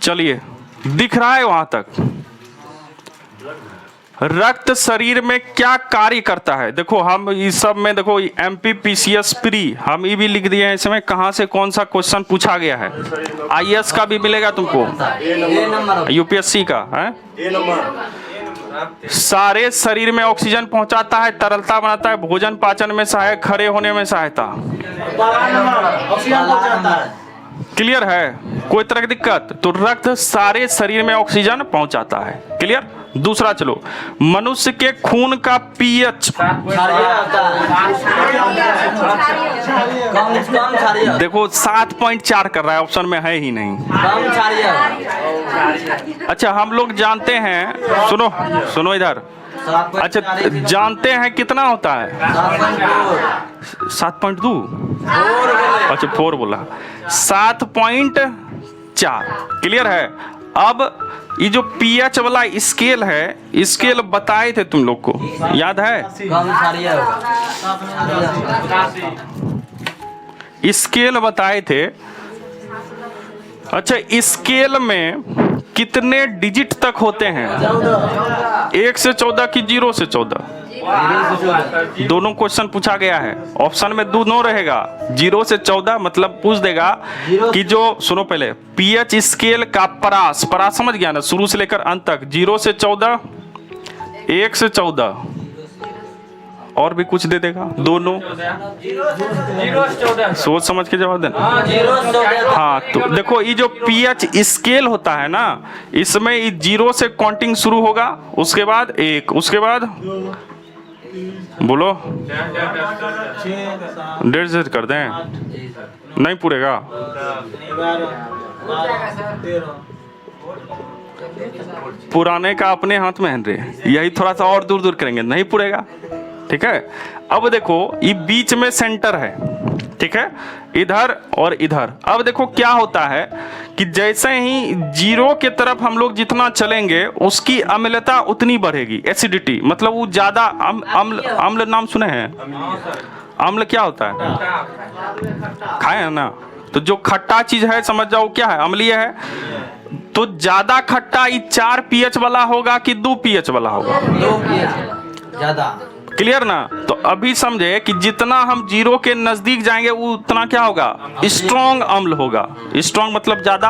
चलिए, दिख रहा है वहां तक? रक्त शरीर में क्या कार्य करता है? देखो हम इस सब में देखो MPPCS प्री हम ये भी लिख दिए हैं इसमें, कहां से कौन सा क्वेश्चन पूछा गया है। IAS का भी मिलेगा तुमको, UPSC का है। सारे शरीर में ऑक्सीजन पहुंचाता है, तरलता बनाता है, भोजन पाचन में सहायक, खड़े होने में सहायता। क्लियर है? कोई तरह की दिक्कत? तो रक्त सारे शरीर में ऑक्सीजन पहुंचाता है। क्लियर? दूसरा चलो, मनुष्य के खून का pH देखो 7.4 कर रहा है, ऑप्शन में है ही नहीं। अच्छा हम लोग जानते हैं, सुनो सुनो इधर, अच्छा जानते हैं कितना होता है? 7.2, अच्छा 4 बोला, 7.4। क्लियर है? अब ये जो pH वाला स्केल है, स्केल बताए थे तुम लोग को, याद है? स्केल बताए थे। अच्छा स्केल में कितने डिजिट तक होते हैं? 1 से 14 की 0 से 14? दोनों क्वेश्चन पूछा गया है। ऑप्शन में दोनों रहेगा, 0 से 14 मतलब पूछ देगा कि जो, सुनो पहले, pH स्केल का परास समझ गया ना, शुरू से लेकर अंत तक, 0 से 14, 1 से 14, और भी कुछ दे देगा, दोनों सोच समझ के जवाब देना। हाँ तो देखो ये जो pH स्केल होता है ना, इसमें 0 से काउंटिंग शुरू होगा, उसके बाद 1, उसके बाद बोलो 1.5 से कर दें, नहीं पूरेगा। पुराने का अपने हाथ में है रे, यही थोड़ा सा और दूर दूर करेंगे, नहीं पूरेगा। ठीक है? अब देखो ये बीच में सेंटर है, ठीक है, इधर और इधर। अब देखो क्या होता है कि जैसे ही 0 के तरफ हम लोग जितना चलेंगे उसकी अम्लता उतनी बढ़ेगी, एसिडिटी, मतलब वो ज्यादा अम्ल नाम सुने हैं? अम्ल क्या होता है? खाए है ना? तो जो खट्टा चीज है समझ जाओ क्या है, अम्लीय है। तो ज्यादा खट्टा ये 4 pH वाला होगा कि 2 pH वाला होगा? 2 pH ज्यादा। क्लियर ना? तो अभी समझे कि जितना हम 0 के नजदीक जाएंगे उतना क्या होगा? स्ट्रॉन्ग अम्ल होगा। स्ट्रॉन्ग मतलब ज्यादा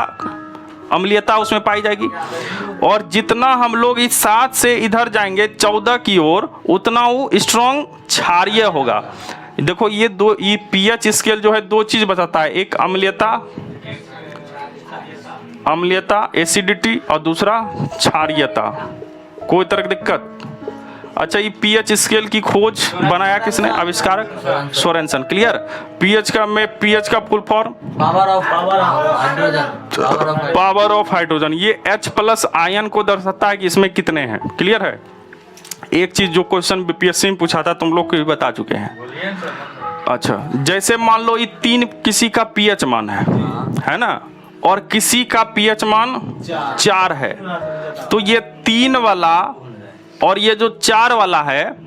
अम्लीयता उसमें पाई जाएगी। और जितना हम लोग इस 7 से इधर जाएंगे 14 की ओर, उतना वो स्ट्रॉन्ग क्षारीय होगा। देखो ये pH स्केल जो है 2 चीज बताता है, एक अम्लीयता एसिडिटी, और दूसरा क्षारीयता। कोई तरह की दिक्कत? अच्छा ये pH स्केल की खोज बनाया किसने? आविष्कारक सोरेनसन। क्लियर? pH का full form power of hydrogen. ये H+ आयन को दर्शाता है कि इसमें कितने हैं। क्लियर है? एक चीज जो क्वेश्चन BPSC में पूछा था तुम लोग को भी बता चुके हैं। अच्छा जैसे मान लो ये 3 किसी का pH मान है ना, और किसी का pH मान 4 है, तो ये 3 वाला और ये जो 4 वाला है,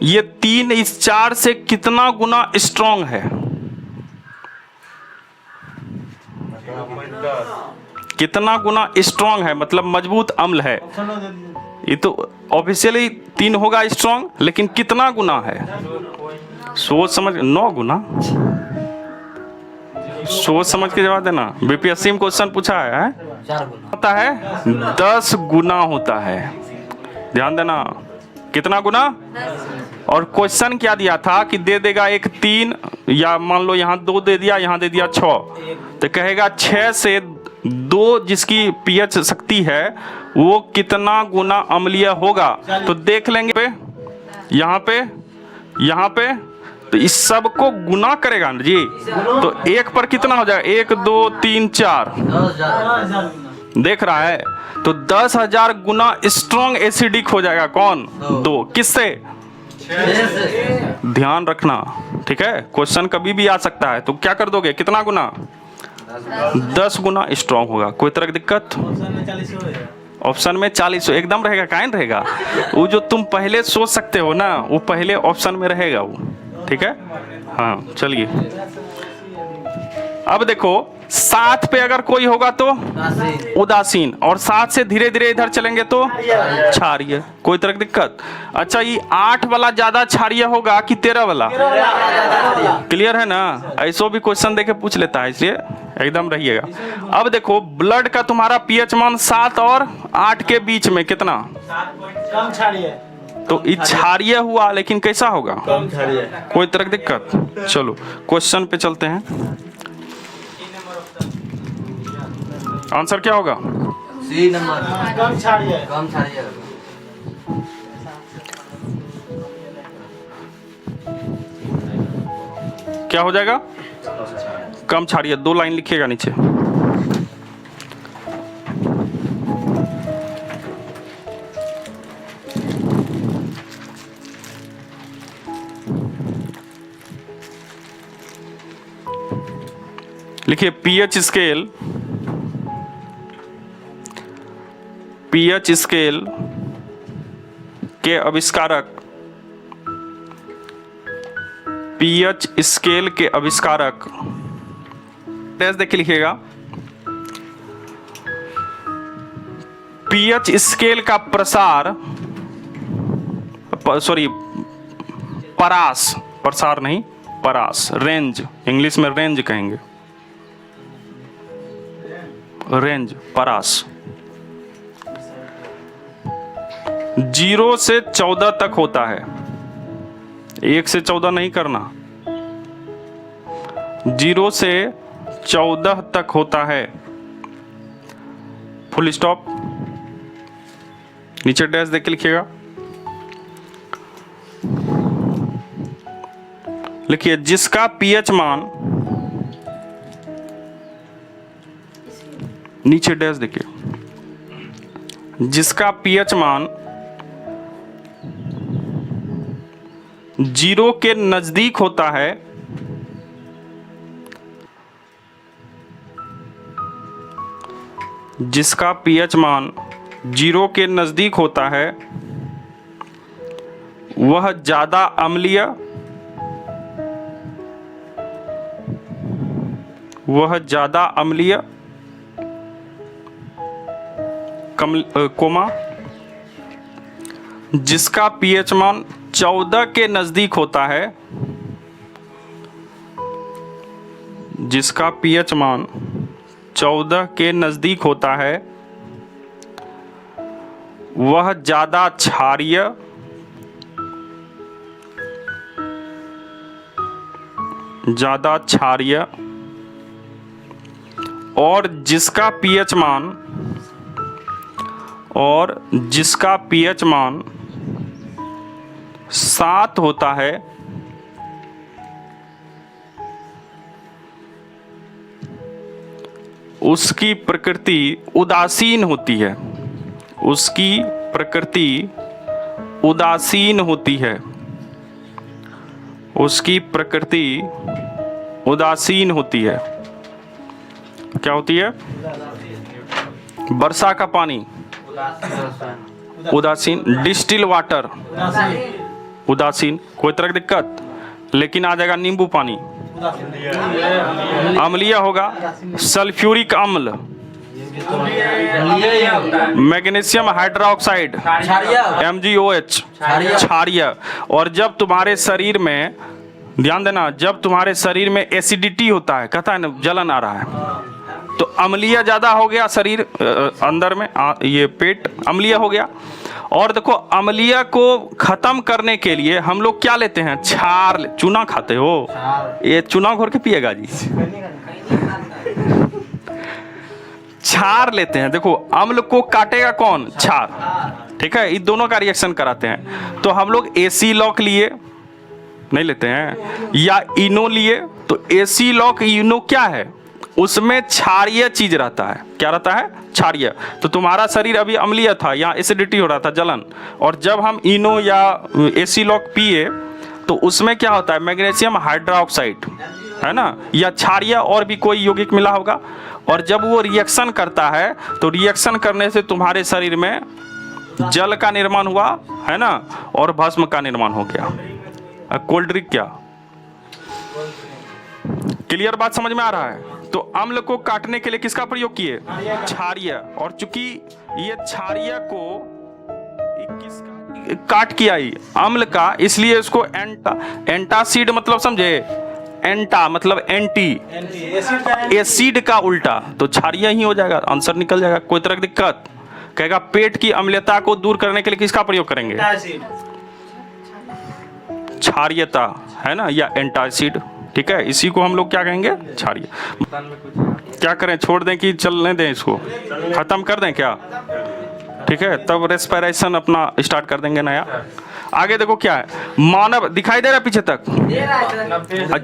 ये 3 इस 4 से कितना गुना स्ट्रॉन्ग है? कितना गुना स्ट्रॉन्ग है, मतलब मजबूत अम्ल है। ये तो ऑफिशियली 3 होगा स्ट्रॉन्ग, लेकिन कितना गुना है? सोच समझ, 9 गुना। सोच समझ के जवाब देना। BPSC में क्वेश्चन पूछा है, 4 गुना होता है 10 गुना होता है। ध्यान देना, कितना गुना? और क्वेश्चन क्या दिया था कि दे देगा एक 3, या मान लो यहाँ 2 दे दिया, यहाँ दे दिया 6, तो कहेगा 6 से 2 जिसकी pH शक्ति है वो कितना गुना अम्लीय होगा। तो देख लेंगे पे, यहाँ पे तो इस सब को गुना करेगा ना जी, तो 1 पर कितना हो जाएगा? 1 2 3 4, देख रहा है? तो 10,000 गुना स्ट्रॉन्ग एसिडिक हो जाएगा। कौन? 2। किससे? ध्यान रखना, ठीक है? क्वेश्चन कभी भी आ सकता है, तो क्या कर दोगे? कितना गुना? 10 गुना स्ट्रॉन्ग होगा। कोई तरह की दिक्कत? ऑप्शन में 40 एकदम रहेगा, काहे नहीं रहेगा? वो जो तुम पहले सोच सकते हो ना, वो पहले ऑप्शन में रहेगा वो, ठीक है? हाँ चलिए। अब देखो 7 पे अगर कोई होगा तो उदासीन। उदासीन, और 7 से धीरे धीरे इधर चलेंगे तो क्षारीय। कोई तरह की दिक्कत? अच्छा, ये 8 वाला ज्यादा क्षारीय होगा कि 13 वाला? क्लियर है ना? ऐसो भी क्वेश्चन देके पूछ लेता है, इसलिए एकदम रहिएगा। अब देखो ब्लड का तुम्हारा पीएच मान 7 और 8 के बीच में कितना? कम क्षारीय। तो ये क्षारीय हुआ, लेकिन कैसा होगा? कम क्षारीय। कोई तरह की दिक्कत? चलो क्वेश्चन पे चलते हैं। आंसर क्या होगा? सी नंबर। कम क्षारीय। कम क्षारीय। क्या हो जाएगा? कम क्षारीय। 2 लाइन लिखिएगा नीचे। लिखिए पीएच स्केल, पीएच स्केल के आविष्कारक, पीएच स्केल के आविष्कारक, टेस्ट देख के लिखिएगा। पीएच स्केल का प्रसार, सॉरी परास, प्रसार नहीं परास, रेंज, इंग्लिश में रेंज कहेंगे, रेंज, परास 0 से 14 तक होता है। 1 से 14 नहीं करना, 0 से 14 तक होता है, फुल स्टॉप। नीचे डैश देख के लिखिएगा। लिखिए जिसका पीएच मान, नीचे डैश देखिए, जिसका पीएच मान 0 के नजदीक होता है, जिसका पीएच मान 0 के नजदीक होता है, वह ज्यादा अम्लीय, वह ज्यादा अम्लीय, कोमा जिसका पीएच मान 14 के नजदीक होता है, जिसका पीएच मान 14 के नजदीक होता है, वह ज्यादा क्षारीय, ज्यादा क्षारीय, और जिसका पीएच मान, और जिसका पीएच मान 7 होता है, उसकी प्रकृति उदासीन होती है, उसकी प्रकृति उदासीन होती है, उसकी प्रकृति उदासीन होती है। क्या होती है? वर्षा का पानी उदासीन, डिस्टिल वाटर उदासीन, कोई तरह की दिक्कत? लेकिन आ जाएगा नींबू पानी, अम्लीय होगा, सल्फ्यूरिक अम्ल, मैग्नीशियम हाइड्रोक्साइड, MgOH, क्षारीय। और जब तुम्हारे शरीर में, ध्यान देना, जब तुम्हारे शरीर में एसिडिटी होता है, कहता है ना जलन आ रहा है, तो अम्लीय ज्यादा हो गया शरीर, अंदर में ये पेट अम्लीय हो गया। और देखो अम्लीय को खत्म करने के लिए हम लोग क्या लेते हैं? क्षार। चूना खाते हो? ये चूना घोर के पिएगा जी। क्षार लेते हैं। देखो अम्ल को काटेगा कौन? क्षार। ठीक है, इन दोनों का रिएक्शन कराते हैं। तो हम लोग एसीलॉक लिए, नहीं लेते हैं, या इनो लिए, तो एसीलॉक इनो क्या है? उसमें क्षारीय चीज रहता है। क्या रहता है? क्षारीय। तो तुम्हारा शरीर अभी अम्लीय था, यहाँ एसिडिटी हो रहा था, जलन, और जब हम इनो या एसीलॉक पिए तो उसमें क्या होता है? मैग्नीशियम हाइड्रोक्साइड, है ना, या क्षारीय और भी कोई यौगिक मिला होगा, और जब वो रिएक्शन करता है तो रिएक्शन करने से तुम्हारे शरीर में जल का निर्माण हुआ, है ना, और भस्म का निर्माण हो गया। कोल्ड ड्रिंक क्या? क्लियर बात समझ में आ रहा है? तो अम्ल को काटने के लिए किसका प्रयोग किए? क्षारीय। और चूंकि ये क्षारीय को किसका काट किया ही अम्ल का, इसलिए इसको एंटासिड मतलब समझे, एंटा मतलब एंटी, एसिड का एसिड का उल्टा, तो क्षारीय ही हो जाएगा, आंसर निकल जाएगा। कोई तरह की दिक्कत? कहेगा पेट की अम्लता को दूर करने के लिए किसका प्रयोग करेंगे? एसिड। क्षारीयता है ना, या एंटासिड, ठीक है, इसी को हम लोग क्या कहेंगे? क्षारीय। क्या करें, छोड़ दें कि चलने दें, इसको खत्म कर दें क्या? ठीक है, तब रेस्पिरेशन अपना स्टार्ट कर देंगे नया। आगे देखो क्या है, मानव दिखाई दे रहा है पीछे तक?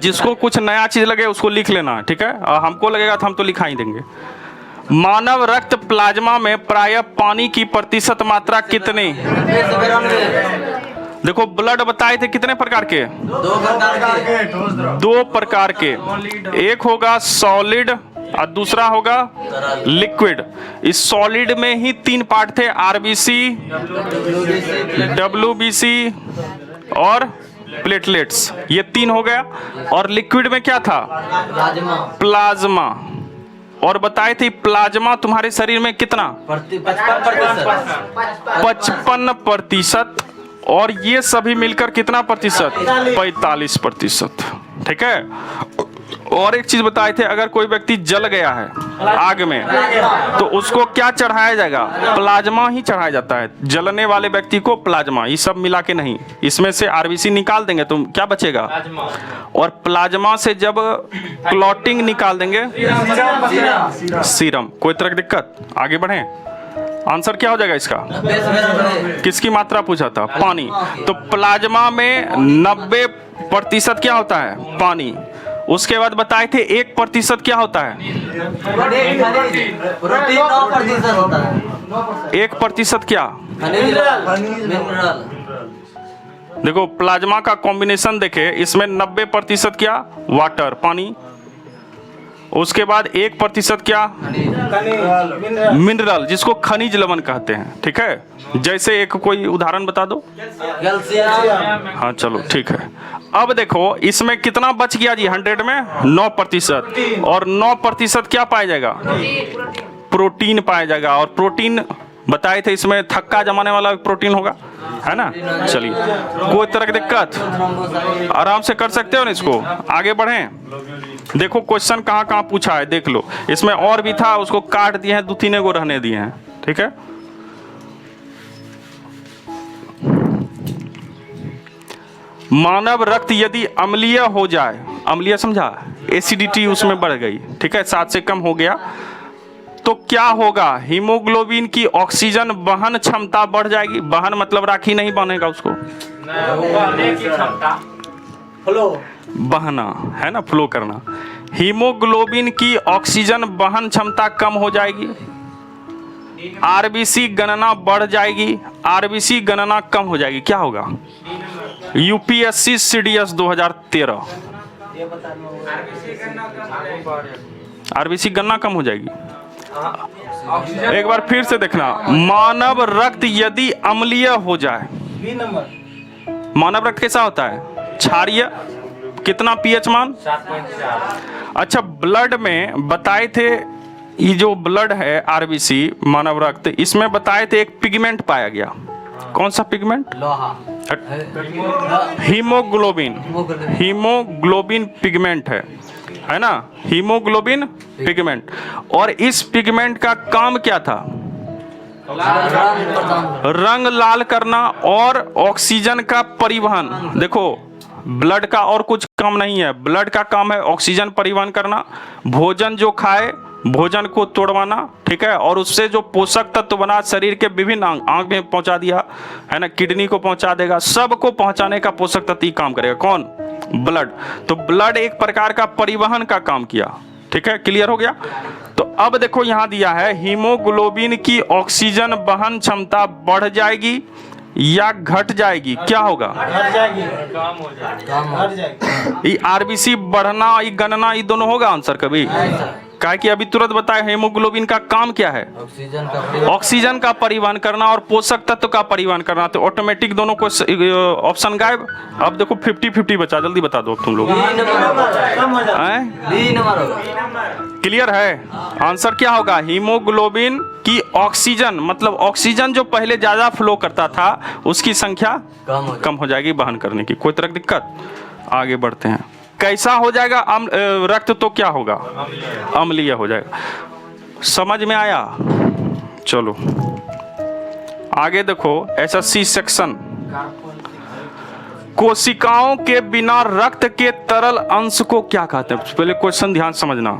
जिसको कुछ नया चीज लगे उसको लिख लेना, ठीक है, और हमको लगेगा तो हम तो लिखा ही देंगे। मानव रक्त प्लाज्मा में प्रायः पानी की प्रतिशत मात्रा कितनी? देखो ब्लड बताए थे कितने प्रकार के? 2 प्रकार के। एक होगा सॉलिड और दूसरा होगा लिक्विड। इस सॉलिड में ही 3 पार्ट थे, आरबीसी, डब्ल्यूबीसी और प्लेटलेट्स, ये 3 हो गया। और लिक्विड में क्या था? प्लाज्मा। और बताए थे प्लाज्मा तुम्हारे शरीर में कितना? 55%। और ये सभी मिलकर कितना प्रतिशत? 45%। ठीक है। और एक चीज बताए थे, अगर कोई व्यक्ति जल गया है आग में तो उसको क्या चढ़ाया जाएगा? प्लाज्मा ही चढ़ाया जाता है जलने वाले व्यक्ति को, प्लाज्मा। ये सब मिला के नहीं, इसमें से आरबीसी निकाल देंगे तो क्या बचेगा? और प्लाज्मा से जब क्लॉटिंग निकाल देंगे, सीरम। कोई तरह की दिक्कत? आगे बढ़े। आंसर क्या हो जाएगा इसका? किसकी मात्रा पूछा था? पानी। तो प्लाज्मा में 90% क्या होता है? पानी। उसके बाद बताए थे 1% क्या होता है? 1% क्या? देखो प्लाज्मा का कॉम्बिनेशन देखे, इसमें 90% क्या? वाटर, पानी। उसके बाद 1% क्या? मिनरल, जिसको खनिज लवण कहते हैं। ठीक है, जैसे एक कोई उदाहरण बता दो। हाँ चलो ठीक है। अब देखो इसमें कितना बच गया जी? 100 में 9%। और 9% क्या पाया जाएगा? प्रोटीन पाया जाएगा। और प्रोटीन बताए थे इसमें थक्का जमाने वाला प्रोटीन होगा, है ना। चलिए, कोई तरह की दिक्कत? आराम से कर सकते हो ना इसको। आगे बढ़ें। देखो क्वेश्चन कहाँ कहाँ पूछा है, देख लो। इसमें और भी था, उसको काट दिए हैं, 2-3 को रहने दिए हैं। ठीक है। मानव रक्त यदि अम्लीय हो जाए, अम्लीय समझा? एसिडिटी उसमें बढ़ गई, ठीक है, 7 से कम हो गया, तो क्या होगा? हीमोग्लोबिन की ऑक्सीजन वहन क्षमता बढ़ जाएगी। वहन मतलब राखी नहीं बनेगा उसको, फ्लो, बहना है ना, फ्लो करना। हीमोग्लोबिन की ऑक्सीजन वहन क्षमता कम हो जाएगी। आरबीसी गणना बढ़ जाएगी। आरबीसी गणना कम हो जाएगी। क्या होगा? UPSC CDS 2013। आरबीसी गणना कम हो जाएगी। एक बार फिर से देखना, मानव रक्त यदि अम्लीय हो जाए, बी नंबर। मानव रक्त कैसा होता है? क्षारीय। कितना पीएच मान? 7.4। अच्छा, ब्लड में बताए थे, ये जो ब्लड है आरबीसी मानव रक्त, इसमें बताए थे एक पिगमेंट पाया गया। कौन सा पिगमेंट? हीमोग्लोबिन। हीमोग्लोबिन पिगमेंट है ना, हीमोग्लोबिन पिगमेंट। और इस पिगमेंट का काम क्या था? रंग लाल करना और ऑक्सीजन का परिवहन। देखो ब्लड का और कुछ काम नहीं है, ब्लड का काम है ऑक्सीजन परिवहन करना। भोजन जो खाए, भोजन को तोड़वाना, ठीक है, और उससे जो पोषक तत्व बना शरीर के विभिन्न आंग में पहुंचा दिया, है ना, किडनी को पहुंचा देगा, सबको पहुंचाने का पोषक तत्व ही काम करेगा। कौन? ब्लड। तो ब्लड एक प्रकार का परिवहन का काम किया। ठीक है, क्लियर हो गया। तो अब देखो यहां दिया है, हीमोग्लोबिन की ऑक्सीजन वहन क्षमता बढ़ जाएगी या घट जाएगी? क्या होगा? घट जाएगी, घट जाएगी। ये आरबीसी बढ़ना, ये गणना, ये दोनों होगा आंसर कभी? क्या कि अभी तुरंत बताया हेमोग्लोबिन का काम क्या है? ऑक्सीजन का ऑक्सीजन का परिवहन करना और पोषक तत्व का परिवहन करना। तो ऑटोमेटिक दोनों को ऑप्शन गायब। अब देखो 50-50 बचा, जल्दी बता दो अब तुम लोग। कम हो जाता हैं? बी नंबर होगा। क्लियर है? आंसर क्या होगा? हीमोग्लोबिन की ऑक्सीजन, मतलब ऑक्सीजन जो पहले ज्यादा फ्लो करता था उसकी संख्या कम हो जाएगी बहन करने की। कोई तरह की दिक्कत? आगे बढ़ते हैं। कैसा हो जाएगा रक्त? तो क्या होगा? अम्लीय हो जाएगा। समझ में आया? चलो आगे देखो। SSC सेक्शन, कोशिकाओं के बिना रक्त के तरल अंश को क्या कहते हैं? पहले क्वेश्चन ध्यान समझना।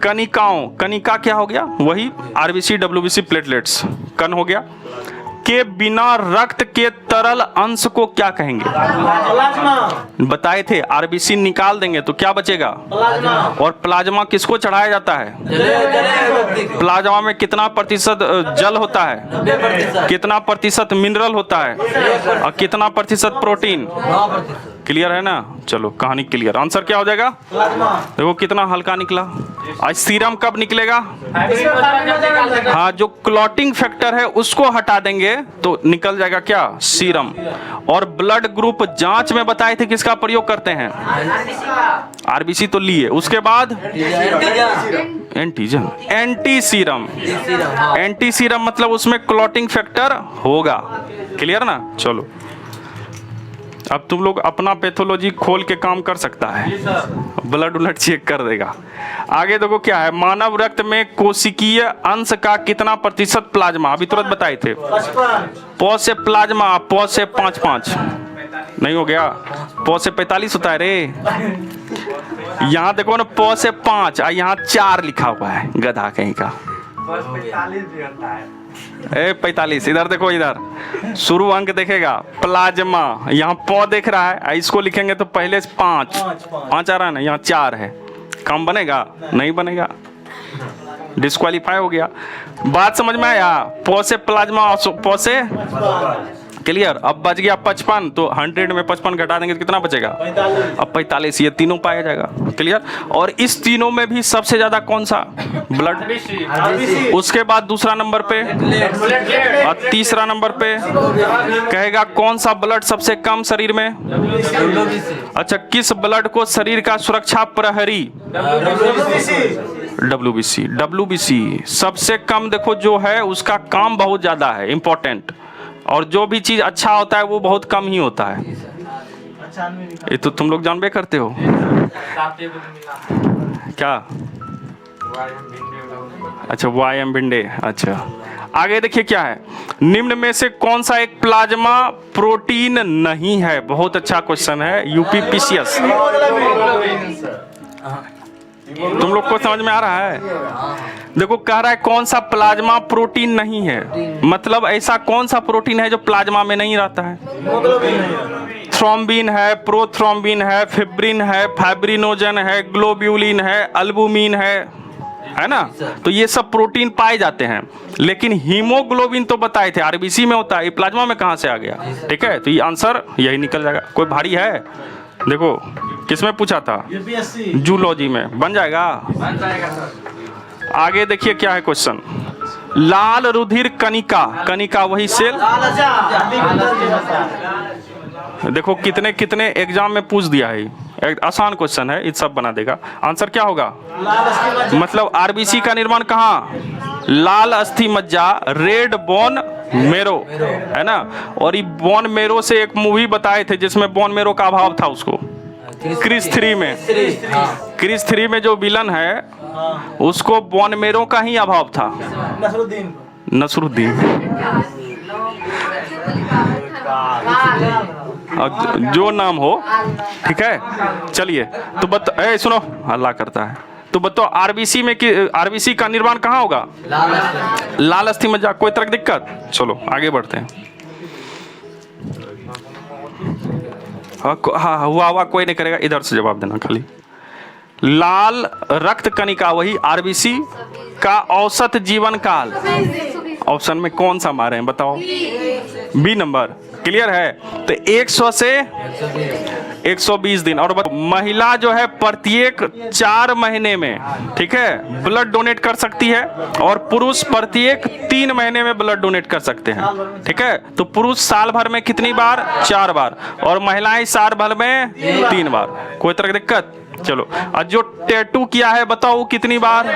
कनिकाओं, कनिका क्या हो गया? वही RBC WBC प्लेटलेट्स, कण हो गया। के बिना रक्त के तरल अंश को क्या कहेंगे? प्लाज्मा। बताए थे RBC निकाल देंगे तो क्या बचेगा? प्लाज्मा। और प्लाज्मा किसको चढ़ाया जाता है? प्लाज्मा में कितना प्रतिशत जल होता है? 90%। कितना प्रतिशत मिनरल होता है? और कितना प्रतिशत प्रोटीन? 9%। क्लियर है ना? चलो कहानी क्लियर। आंसर क्या हो जाएगा? प्लाज्मा। देखो कितना हल्का निकला। आज सीरम कब निकलेगा? हाँ, हाँ, जो क्लॉटिंग फैक्टर है उसको हटा देंगे तो निकल जाएगा क्या? सीरम। और ब्लड ग्रुप जांच में बताए थे किसका प्रयोग करते हैं? RBC तो लिए, उसके बाद antigen, anti serum. Anti serum मतलब उसमें क्लॉटिंग फैक्टर होगा। क्लियर ना? चलो अब तुम लोग अपना पैथोलॉजी खोल के काम कर सकता है, ब्लड उलट चेक कर देगा। आगे देखो क्या है। मानव रक्त में कोशिकीय अंश का कितना प्रतिशत प्लाज्मा? अभी तुरंत बताए थे। 55। पौ से प्लाज्मा, पौ से 5 नहीं हो गया? पौ से 45 होता है रे। यहाँ देखो ना, पौ से 5 और यहाँ 4 लिखा हुआ है, गधा कहीं का। 45। इधर देखो, इधर शुरू अंक देखेगा प्लाज्मा, यहाँ पौ देख रहा है, इसको लिखेंगे तो पहले 5 आ रहा है ना, यहाँ 4 है। कम बनेगा? नहीं बनेगा, डिस्क्वालीफाई हो गया। बात समझ में आया? पौ से प्लाज्मा, पौ से क्लियर। अब बच गया 55, तो 100 में 55 घटा देंगे तो कितना बचेगा? 45। अब 45। ये तीनों पाया जाएगा। क्लियर। और इस तीनों में भी सबसे ज्यादा कौन सा? ब्लड। RBC। उसके बाद दूसरा नंबर पे और तीसरा नंबर पे कहेगा कौन सा ब्लड सबसे कम शरीर में? अच्छा, किस ब्लड को शरीर का सुरक्षा प्रहरी? WBC सबसे कम। देखो जो है उसका काम बहुत ज्यादा है, इंपॉर्टेंट। और जो भी चीज अच्छा होता है वो बहुत कम ही होता है। ये तो तुम लोग जानबे करते हो क्या? अच्छा, YM भिंडे। अच्छा, आगे देखिए क्या है। निम्न में से कौन सा एक प्लाज्मा प्रोटीन नहीं है? बहुत अच्छा क्वेश्चन है, UPPCS। तुम लोग को समझ में आ रहा है? देखो कह रहा है कौन सा प्लाज्मा प्रोटीन नहीं है, मतलब ऐसा कौन सा प्रोटीन है जो प्लाज्मा में नहीं रहता है? थ्रोम्बिन है, प्रोथ्रोम्बिन है, फिब्रिन है, फाइब्रिनोजन है, ग्लोब्यूलिन है, अल्बुमिन है ना? तो ये सब प्रोटीन पाए जाते हैं। लेकिन हीमोग्लोबिन तो बताए थे RBC में होता है, ये प्लाज्मा में कहां से आ गया? ठीक है, तो ये आंसर यही निकल जाएगा। कोई भारी है? देखो किसमें पूछा था? UPSC। जूलॉजी में। बन जाएगा? आगे देखिए क्या है क्वेश्चन। लाल रुधिर कणिका, कणिका वही सेल। देखो कितने कितने एग्जाम में पूछ दिया है, एक आसान क्वेश्चन है, ये सब बना देगा। आंसर क्या होगा? मतलब RBC का निर्माण कहाँ? लाल अस्थि मज्जा, रेड बोन मेरो, है ना? और ये बोन मेरो से एक मूवी बताए थे जिसमें बोन मेरो का अभाव था उसको, क्रिस 3 में। क्रिस 3 में जो विलन है उसको बोन मेरो का ही अभाव था। नसरुद्दीन। जो नाम हो, ठीक है। चलिए तो सुनो, अल्लाह करता है। तो बताओ RBC में RBC का निर्माण कहाँ होगा? लाल अस्थि मज्जा। कोई तरह की दिक्कत? चलो आगे बढ़ते हैं। हाँ, हुआ कोई नहीं करेगा, इधर से जवाब देना खाली। लाल रक्त कणिका वही RBC का औसत जीवन काल ऑप्शन में कौन सा मारे हैं बताओ? B number. क्लियर है? तो 100 से 120 दिन। और महिला जो है प्रत्येक 4 महीने में, ठीक है, ब्लड डोनेट कर सकती है, और पुरुष प्रत्येक 3 महीने में ब्लड डोनेट कर सकते हैं, ठीक है। तो पुरुष साल भर में कितनी बार? 4 बार, और महिलाएं साल भर में 3 बार। कोई तरह की दिक्कत? चलो, और जो टैटू किया है बताओ कितनी बार?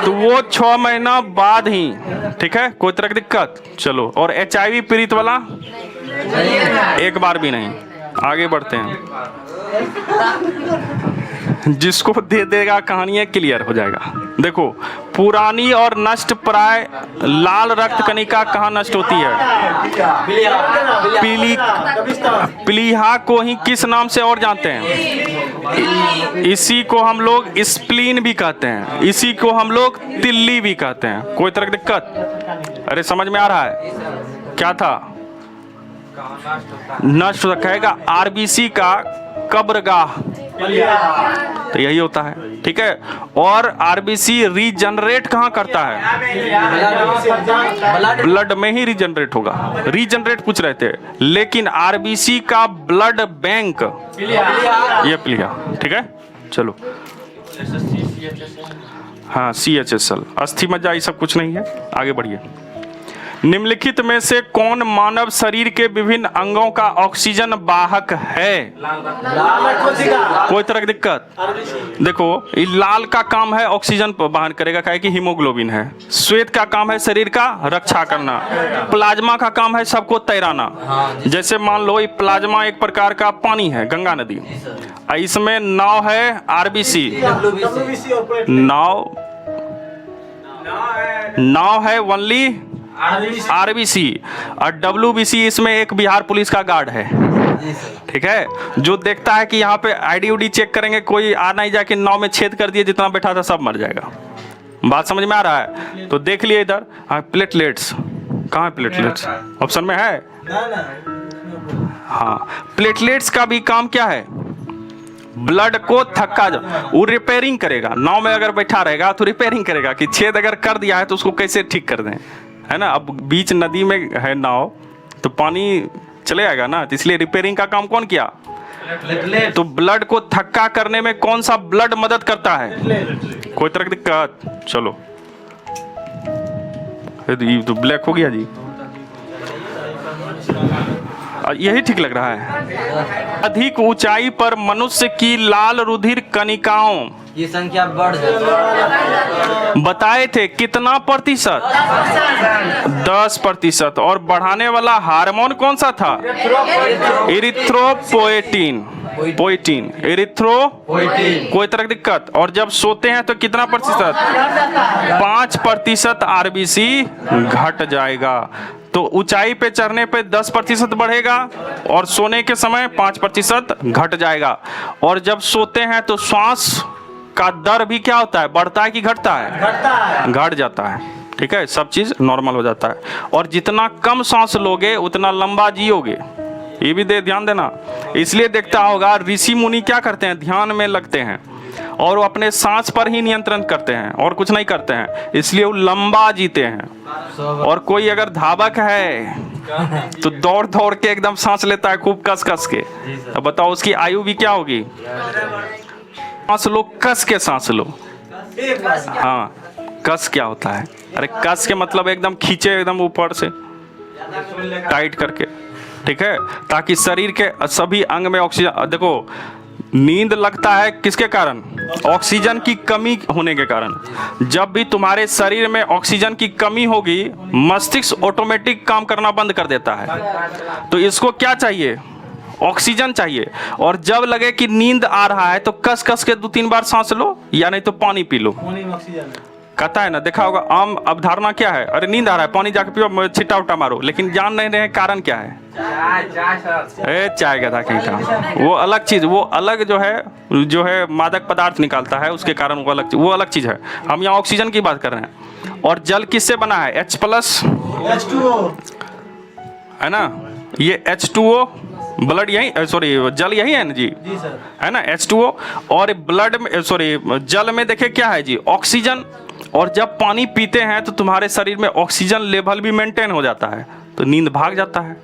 तो वो 6 महीना बाद ही, ठीक है। कोई तरह की दिक्कत? चलो, और HIV पीड़ित वाला 1 बार भी नहीं। आगे बढ़ते हैं, जिसको दे देगा कहानी क्लियर हो जाएगा। देखो, पुरानी और नष्ट प्राय लाल रक्त कणिका कहाँ नष्ट होती है? प्लीहा को ही किस नाम से और जानते हैं? इसी को हम लोग स्प्लीन भी कहते हैं, इसी को हम लोग तिल्ली भी कहते हैं। कोई तरह की दिक्कत? अरे समझ में आ रहा है? क्या था? नष्ट कहेगा RBC का कब्रगाह, तो यही होता है, ठीक है। और RBC रीजनरेट कहाँ करता है? ब्लड में ही रीजनरेट होगा। रीजनरेट पूछ रहे थे, लेकिन RBC का ब्लड बैंक ये प्लीहा, ठीक है। चलो, हाँ, CHSL, अस्थि मज्जा, ये सब कुछ नहीं है। आगे बढ़िए। निम्नलिखित में से कौन मानव शरीर के विभिन्न अंगों का ऑक्सीजन वाहक है? कोई तरह की दिक्कत? देखो, ये लाल का काम है ऑक्सीजन वहन करेगा, काहे कि हीमोग्लोबिन है। श्वेत का काम है शरीर का रक्षा करना। प्लाज्मा का काम है सबको तैराना। जैसे मान लो, ये प्लाज्मा एक प्रकार का पानी है, गंगा नदी। इसमें नाव है RBC, नाव है ओनली RBC, और WBC इसमें एक बिहार पुलिस का गार्ड है, ठीक है, जो देखता है कि यहाँ पे ID उडी चेक करेंगे, कोई आ नहीं जाके नाव में छेद कर दिए, जितना बैठा था सब मर जाएगा। बात समझ में आ रहा है? तो देख लिए इधर, हाँ, प्लेटलेट्स कहाँ है? प्लेटलेट्स ऑप्शन में है। हाँ, प्लेटलेट्स का भी काम क्या है? ब्लड को थक्का, वो रिपेयरिंग करेगा। नाव में अगर बैठा रहेगा तो रिपेयरिंग करेगा कि छेद अगर कर दिया है तो उसको कैसे ठीक कर दें, है ना। अब बीच नदी में है नाव, तो पानी चले आएगा ना, तो इसलिए रिपेयरिंग का काम कौन किया? तो ब्लड को थक्का करने में कौन सा ब्लड मदद करता है? कोई तरह की दिक्कत? चलो, ये तो ब्लैक हो गया जी, यही ठीक लग रहा है। अधिक ऊंचाई पर मनुष्य की लाल रुधिर कणिकाओं की संख्या बढ़ जाती है। बताए थे कितना प्रतिशत? 10%। और बढ़ाने वाला हार्मोन कौन सा था? इरिथ्रोपोएटिन, कोई तरह की दिक्कत? और जब सोते हैं तो कितना प्रतिशत? 5% RBC घट जाएगा। तो ऊंचाई पे चढ़ने पे 10% बढ़ेगा, और सोने के समय 5% घट जाएगा। और जब सोते हैं तो श्वास का दर भी क्या होता है? बढ़ता है कि घटता है? घट जाता है, ठीक है। सब चीज नॉर्मल हो जाता है। और जितना कम सांस लोगे उतना लंबा जियोगे, ये भी ध्यान देना। इसलिए देखता होगा ऋषि मुनि क्या करते हैं? ध्यान में लगते हैं और वो अपने सांस पर ही नियंत्रण करते हैं और कुछ नहीं करते हैं, इसलिए वो लंबा जीते हैं। और कोई अगर धावक है तो दौड़ दौड़ के एकदम सांस लेता है खूब कस कस के, अब बताओ उसकी आयु भी क्या होगी? सांस लो, कस के सांस लो। हाँ, कस क्या होता है? अरे कस के मतलब एकदम खींचे, एकदम ऊपर से टाइट करके, ठीक है, ताकि शरीर के सभी अंग में ऑक्सीजन। देखो, नींद लगता है किसके कारण? ऑक्सीजन की कमी होने के कारण। जब भी तुम्हारे शरीर में ऑक्सीजन की कमी होगी, मस्तिष्क ऑटोमेटिक काम करना बंद कर देता है। तो इसको क्या चाहिए? ऑक्सीजन चाहिए। और जब लगे कि नींद आ रहा है तो कस कस के 2-3 बार सांस लो, या नहीं तो पानी पी लो। कहता है ना, देखा होगा आम अवधारणा क्या है? अरे नींद आ रहा है, पानी जाके पियो, छिट्टा उट्टा मारो, लेकिन जान नहीं रहे कारण क्या है? चाय गधा कहीं का, वो अलग चीज, वो अलग जो है मादक पदार्थ निकालता है, उसके कारण वो अलग चीज है। हम यहाँ ऑक्सीजन की बात कर रहे हैं। और जल किससे बना है? H+, है ना, ये H2O, ब्लड यही, सॉरी जल यही है ना जी, है ना, H2O। और ब्लड में, सॉरी जल में देखे क्या है जी? ऑक्सीजन। और जब पानी पीते हैं तो तुम्हारे शरीर में ऑक्सीजन लेवल भी मेंटेन हो जाता है, तो नींद भाग जाता है।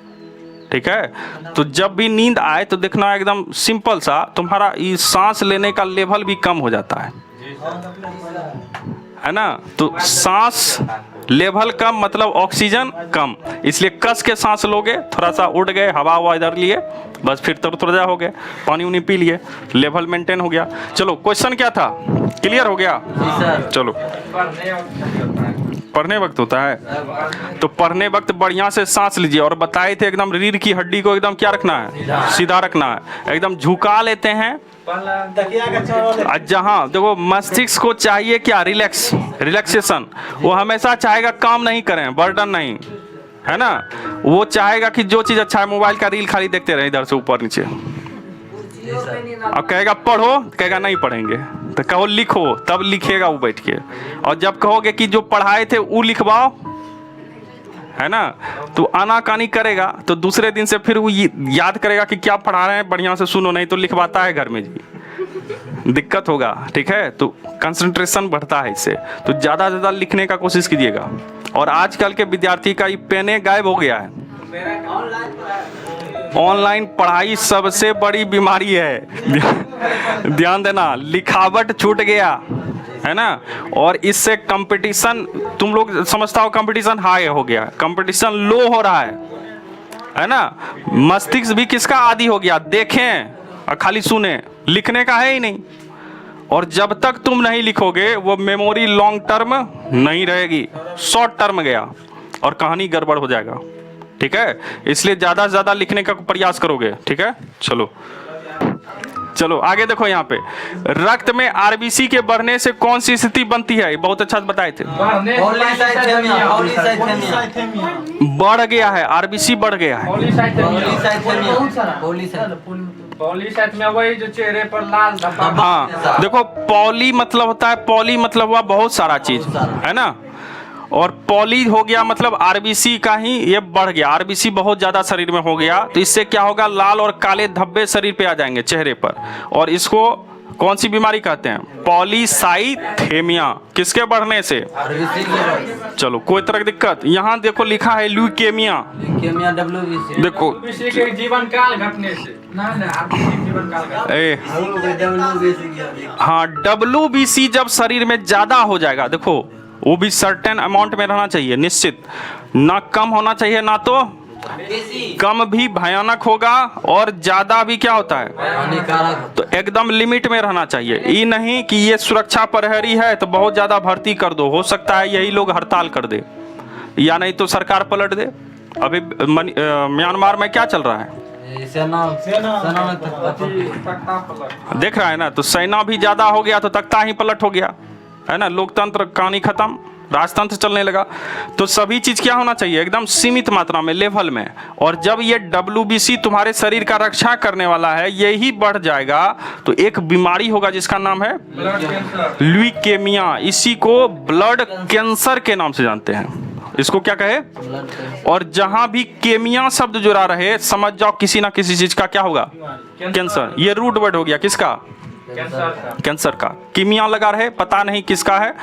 ठीक है। तो जब भी नींद आए तो देखना एकदम सिंपल सा, तुम्हारा ये सांस लेने का लेवल भी कम हो जाता है ना। तो सांस लेवल कम मतलब ऑक्सीजन कम, इसलिए कस के सांस लोगे, थोड़ा सा उड़ गए, हवा हवा इधर लिए, बस फिर तरोताजा हो गए, पानी उनी पी लिए, लेवल मेंटेन हो गया। चलो क्वेश्चन क्या था, क्लियर हो गया? चलो पढ़ने वक्त होता है, तो पढ़ने वक्त बढ़िया से सांस लीजिए। और बताए थे एकदम रीढ़ की हड्डी को एकदम क्या रखना है, सीधा रखना है, एकदम झुका लेते हैं। जहाँ देखो मस्तिष्क को चाहिए क्या, रिलैक्सेशन। वो हमेशा चाहेगा काम नहीं करें, बर्डन नहीं, है ना। वो चाहेगा कि जो चीज अच्छा है, मोबाइल का रील खाली देखते रहे इधर से ऊपर नीचे। अब कहेगा पढ़ो, कहेगा नहीं पढ़ेंगे, तो कहो लिखो, तब लिखेगा वो बैठ के। और जब कहोगे कि जो पढ़ाए थे वो लिखवाओ, है ना, तो आनाकानी करेगा, तो दूसरे दिन से फिर वो याद करेगा कि क्या पढ़ा रहे हैं, बढ़िया से सुनो, नहीं तो लिखवाता है घर में जी, दिक्कत होगा, ठीक है। तो कंसंट्रेशन बढ़ता है इससे, तो ज़्यादा से ज़्यादा लिखने का कोशिश कीजिएगा। और आजकल के विद्यार्थी का ये पेने गायब हो गया है। ऑनलाइन पढ़ाई सबसे बड़ी बीमारी है, ध्यान देना, लिखावट छूट गया, है ना। और इससे कंपटीशन, तुम लोग समझता हो कंपटीशन हाई हो गया, कंपटीशन लो हो रहा है ना। मस्तिष्क भी किसका आदी हो गया, देखें और खाली सुने, लिखने का है ही नहीं। और जब तक तुम नहीं लिखोगे वो मेमोरी लॉन्ग टर्म नहीं रहेगी, शॉर्ट टर्म गया और कहानी गड़बड़ हो जाएगा, ठीक है। इसलिए ज़्यादा से ज़्यादा लिखने का प्रयास करोगे, ठीक है। चलो आगे देखो, यहाँ पे रक्त में आरबीसी के बढ़ने से कौन सी स्थिति बनती है, बहुत अच्छा बताए थे। बढ़ गया है, आरबीसी बढ़ गया है। वही जो चेहरे पर लाल, हाँ देखो, पॉली मतलब होता है, पॉली मतलब हुआ बहुत सारा चीज, है ना। और पॉली हो गया मतलब आरबीसी का ही ये बढ़ गया, आरबीसी बहुत ज्यादा शरीर में हो गया, तो इससे क्या होगा, लाल और काले धब्बे शरीर पे आ जाएंगे, चेहरे पर। और इसको कौन सी बीमारी कहते हैं, पॉलीसाइथेमिया। किसके बढ़ने से? चलो कोई तरह की दिक्कत, यहाँ देखो लिखा है ल्यूकेमिया, देखो जीवन काल घटने से, हाँ, WBC जब शरीर में ज्यादा हो जाएगा, देखो वो भी सर्टेन अमाउंट में रहना चाहिए, निश्चित, ना कम होना चाहिए ना तो कम भी भयानक होगा, और ज्यादा भी क्या होता है, तो एकदम लिमिट में रहना चाहिए। ये नहीं कि ये सुरक्षा प्रहरी है तो बहुत ज्यादा भर्ती कर दो, हो सकता है यही लोग हड़ताल कर दे, या नहीं तो सरकार पलट दे। अभी म्यांमार में क्या चल रहा है, देख रहा है ना, तो सेना भी ज्यादा हो गया तो तख्ता ही पलट हो गया, है ना, लोकतंत्र कहानी खत्म, राजतंत्र चलने लगा। तो सभी चीज क्या होना चाहिए, एकदम सीमित मात्रा में, लेवल में। और जब ये WBC तुम्हारे शरीर का रक्षा करने वाला है, यही बढ़ जाएगा तो एक बीमारी होगा जिसका नाम है ल्यूकेमिया। इसी को ब्लड कैंसर के नाम से जानते हैं, इसको क्या कहे। और जहां भी केमिया शब्द जुड़ा रहे, समझ जाओ किसी ना किसी चीज का क्या होगा, कैंसर। ये रूट वर्ड हो गया किसका, कैंसर का। कीमिया लगा रहे, पता नहीं किसका है,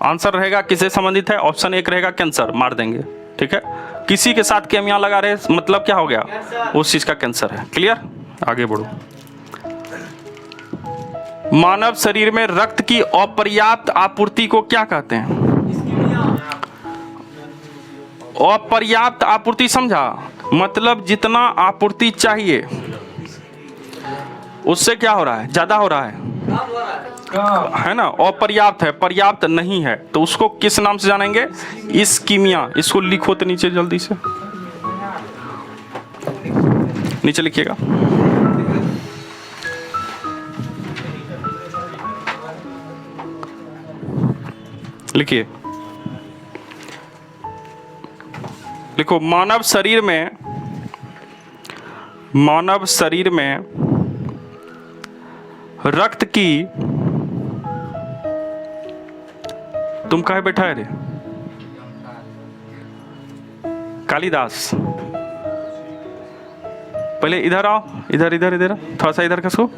आंसर रहेगा किससे संबंधित है, ऑप्शन 1 रहेगा कैंसर, मार देंगे, ठीक है। किसी के साथ केमिया लगा रहे मतलब क्या हो गया, उस चीज का कैंसर है। क्लियर, आगे बढ़ो। मानव शरीर में रक्त की अपर्याप्त आपूर्ति को क्या कहते हैं, अपर्याप्त आपूर्ति, समझा, मतलब जितना आपूर्ति चाहिए उससे क्या हो रहा है, ज्यादा हो रहा है ना। अपर्याप्त है, पर्याप्त नहीं है, तो उसको किस नाम से जानेंगे, इस्कीमिया। इसको लिखो तो नीचे जल्दी से, नीचे लिखिएगा। लिखिए, लिखो, मानव शरीर में रक्त की, तुम कहे बैठा है रे कालिदास, पहले इधर आओ, इधर इधर इधर, थोड़ा सा इधर खसो,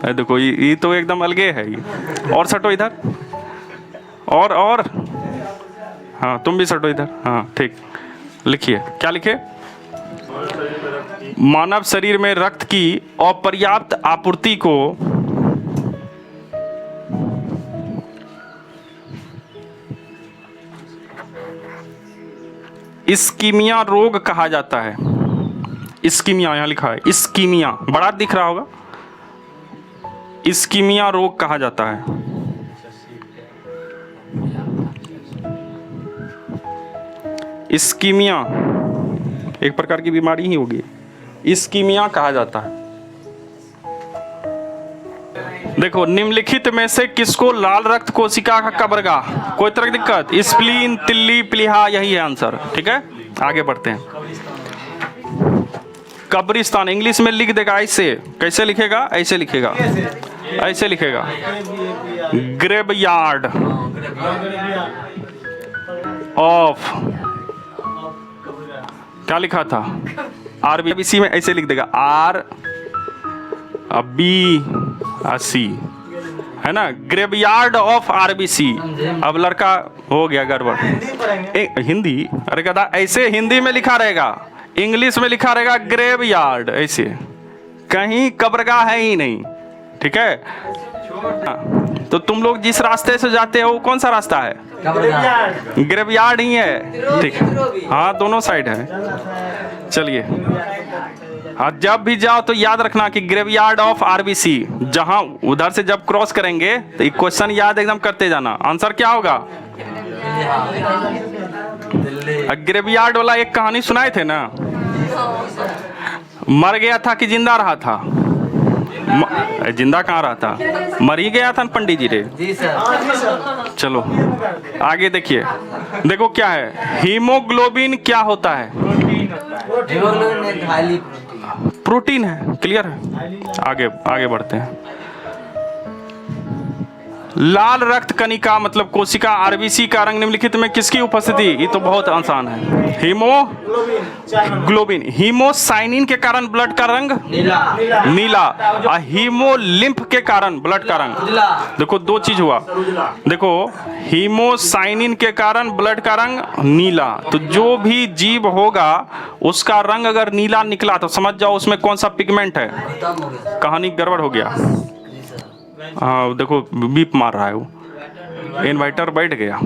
देखो ये तो एकदम अलगे है ये, और सटो इधर, और हाँ तुम भी सटो इधर, हाँ ठीक। लिखिए, क्या लिखे, मानव शरीर में रक्त की अपर्याप्त आपूर्ति को इस्कीमिया रोग कहा जाता है। इस्कीमिया यहां लिखा है, इस्कीमिया बड़ा दिख रहा होगा। इस्कीमिया रोग कहा जाता है। इस्कीमिया एक प्रकार की बीमारी ही होगी, इस्कीमिया कहा जाता है। देखो, निम्नलिखित में से किसको लाल रक्त कोशिका का कब्रगाह, कोई तरह की दिक्कत, स्प्लीन, तिल्ली, प्लीहा, यही है आंसर। ठीक है, आगे बढ़ते हैं। कब्रिस्तान इंग्लिश में लिख देगा ऐसे, कैसे लिखेगा, ऐसे लिखेगा, ऐसे लिखेगा, ग्रेवयार्ड ऑफ, क्या लिखा था, आरबीसी में ऐसे लिख देगा, RBC है ना, ग्रेवयार्ड ऑफ RBC। अब लड़का हो गया गड़बड़, हिंदी, अरे गधा, ऐसे हिंदी में लिखा रहेगा, इंग्लिश में लिखा रहेगा ग्रेवयार्ड, ऐसे कहीं कब्रगाह है ही नहीं। ठीक है, तो तुम लोग जिस रास्ते से जाते हो कौन सा रास्ता है, ग्रेवयार्ड ही है। ठीक है, हाँ दोनों साइड है। चलिए, हाँ जब भी जाओ तो याद रखना कि ग्रेवयार्ड ऑफ RBC, जहां उधर से जब क्रॉस करेंगे तो एक क्वेश्चन याद एकदम करते जाना, आंसर क्या होगा। ग्रेवयार्ड वाला एक कहानी सुनाए थे ना, मर गया था कि जिंदा रहा था, जिंदा कहाँ रहा था, मर ही गया था पंडित जी रे। जी सर। चलो आगे देखिए, देखो क्या है, हीमोग्लोबिन क्या होता है, हीमोग्लोबिन एक हाईली प्रोटीन है, क्लियर है। आगे आगे बढ़ते हैं। लाल रक्त कणिका मतलब कोशिका RBC का रंग निम्नलिखित में किसकी उपस्थिति, ये तो बहुत आसान है, हीमोग्लोबिन। हीमोसाइनिन के कारण ब्लड का रंग नीला, और हीमोलिम्फ के कारण ब्लड का रंग, देखो दो चीज हुआ, देखो हीमोसाइनिन के कारण ब्लड का रंग नीला, तो जो भी जीव होगा उसका रंग अगर नीला निकला तो समझ जाओ उसमें कौन सा पिगमेंट है, कहानी गड़बड़ हो गया। हाँ देखो बीप मार रहा है वो, इन्वर्टर बैठ गया।